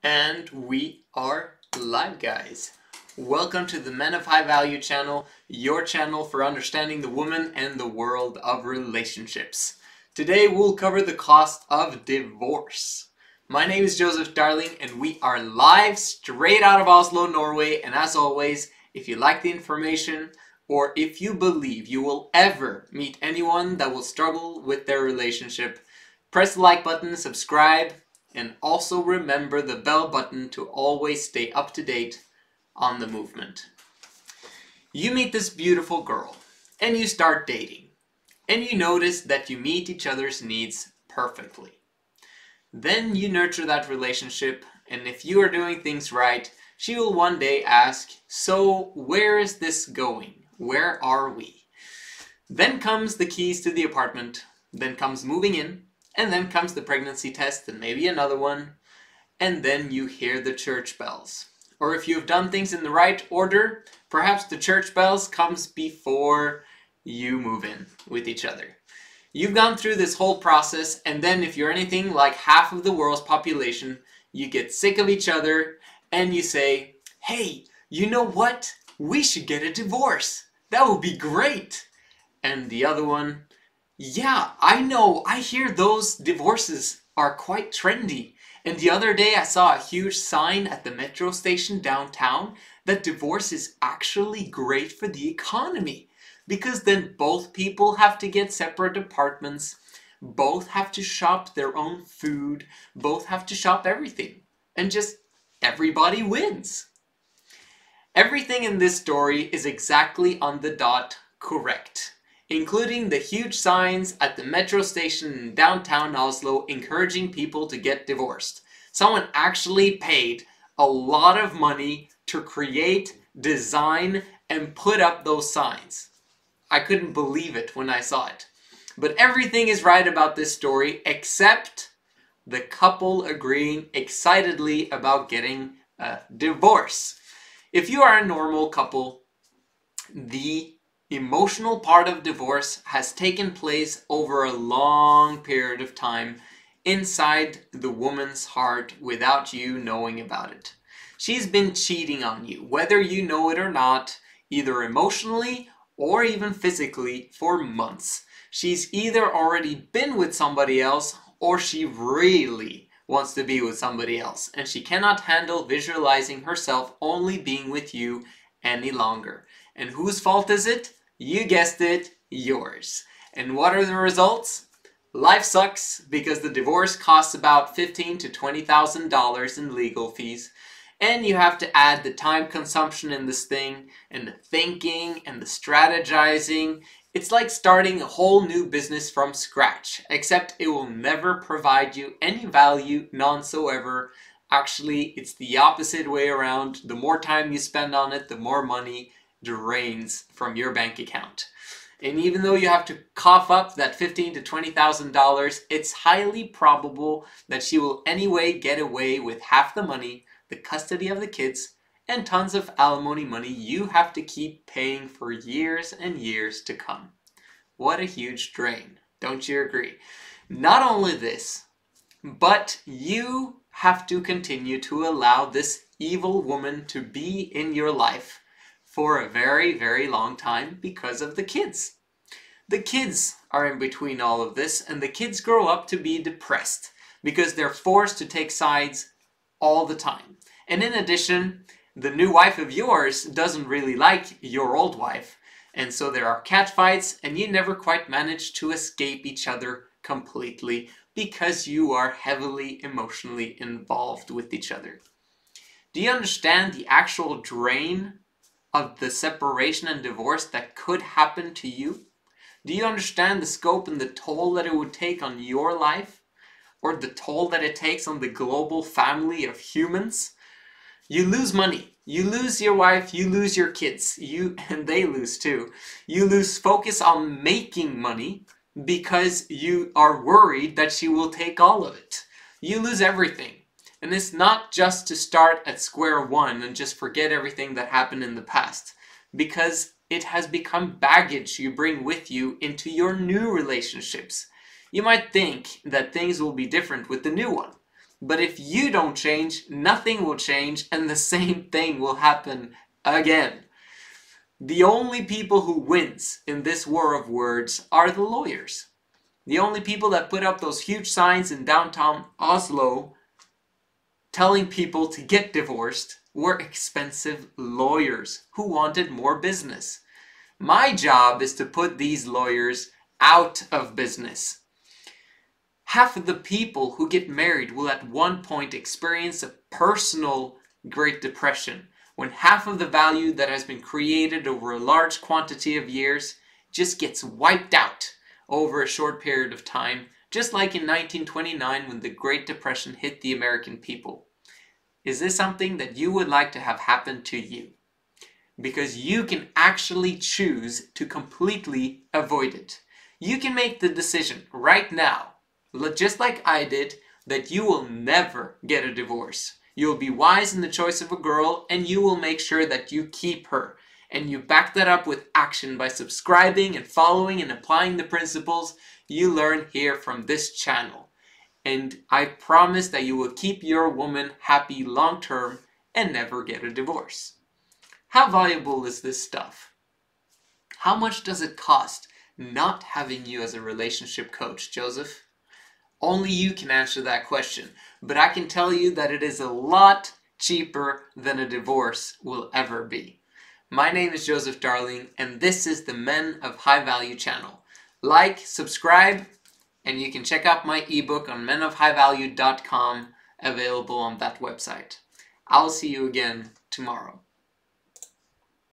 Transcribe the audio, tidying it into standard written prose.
And we are live, guys. Welcome to the Men of High Value channel, your channel for understanding the woman and the world of relationships. Today we'll cover the cost of divorce. My name is Joseph Darling and we are live straight out of Oslo, Norway. And as always, if you like the information or if you believe you will ever meet anyone that will struggle with their relationship, press the like button, subscribe, and also remember the bell button to always stay up to date on the movement. You meet this beautiful girl and you start dating and you notice that you meet each other's needs perfectly. Then you nurture that relationship, and if you are doing things right, she will one day ask, "So where is this going? Where are we?" Then comes the keys to the apartment, then comes moving in, and then comes the pregnancy test and maybe another one. And then you hear the church bells. Or if you've done things in the right order, perhaps the church bells comes before you move in with each other. You've gone through this whole process, and then if you're anything like half of the world's population, you get sick of each other and you say, "Hey, you know what? We should get a divorce. That would be great." And the other one, "Yeah, I know, I hear those divorces are quite trendy. And the other day I saw a huge sign at the metro station downtown that divorce is actually great for the economy. Because then both people have to get separate apartments, both have to shop their own food, both have to shop everything. And just everybody wins." Everything in this story is exactly on the dot correct, including the huge signs at the metro station in downtown Oslo encouraging people to get divorced. Someone actually paid a lot of money to create, design, and put up those signs. I couldn't believe it when I saw it. But everything is right about this story except the couple agreeing excitedly about getting a divorce. If you are a normal couple, the emotional part of divorce has taken place over a long period of time inside the woman's heart without you knowing about it. She's been cheating on you, whether you know it or not, either emotionally or even physically, for months. She's either already been with somebody else or she really wants to be with somebody else, and she cannot handle visualizing herself only being with you any longer. And whose fault is it? You guessed it, yours. And what are the results? Life sucks because the divorce costs about $15,000 to $20,000 in legal fees. And you have to add the time consumption in this thing, and the thinking, and the strategizing. It's like starting a whole new business from scratch, except it will never provide you any value, none so ever. Actually, it's the opposite way around. The more time you spend on it, the more money drains from your bank account. And even though you have to cough up that $15,000 to $20,000, it's highly probable that she will anyway get away with half the money, the custody of the kids, and tons of alimony money you have to keep paying for years and years to come. What a huge drain, don't you agree? Not only this, but you have to continue to allow this evil woman to be in your life for a very, very long time because of the kids. The kids are in between all of this, and the kids grow up to be depressed because they're forced to take sides all the time. And in addition, the new wife of yours doesn't really like your old wife, and so there are catfights, and you never quite manage to escape each other completely because you are heavily emotionally involved with each other. Do you understand the actual drain of the separation and divorce that could happen to you? Do you understand the scope and the toll that it would take on your life? Or the toll that it takes on the global family of humans? You lose money. You lose your wife, you lose your kids, and they lose too. You lose focus on making money because you are worried that she will take all of it. You lose everything. And it's not just to start at square one and just forget everything that happened in the past, because it has become baggage you bring with you into your new relationships. You might think that things will be different with the new one, But if you don't change, nothing will change, and the same thing will happen again. The only people who wins in this war of words are the lawyers. The only people that put up those huge signs in downtown Oslo telling people to get divorced were expensive lawyers who wanted more business. My job is to put these lawyers out of business. Half of the people who get married will at one point experience a personal Great Depression, when half of the value that has been created over a large quantity of years just gets wiped out over a short period of time, just like in 1929 when the Great Depression hit the American people. Is this something that you would like to have happen to you? Because you can actually choose to completely avoid it. You can make the decision right now, just like I did, that you will never get a divorce. You'll be wise in the choice of a girl, and you will make sure that you keep her. And you back that up with action by subscribing and following and applying the principles you learn here from this channel. And I promise that you will keep your woman happy long term and never get a divorce. How valuable is this stuff? How much does it cost not having you as a relationship coach, Joseph? Only you can answer that question, but I can tell you that it is a lot cheaper than a divorce will ever be. My name is Joseph Darling, and this is the Men of High Value channel. Like, subscribe, and you can check out my ebook on menofhighvalue.com, available on that website. I'll see you again tomorrow.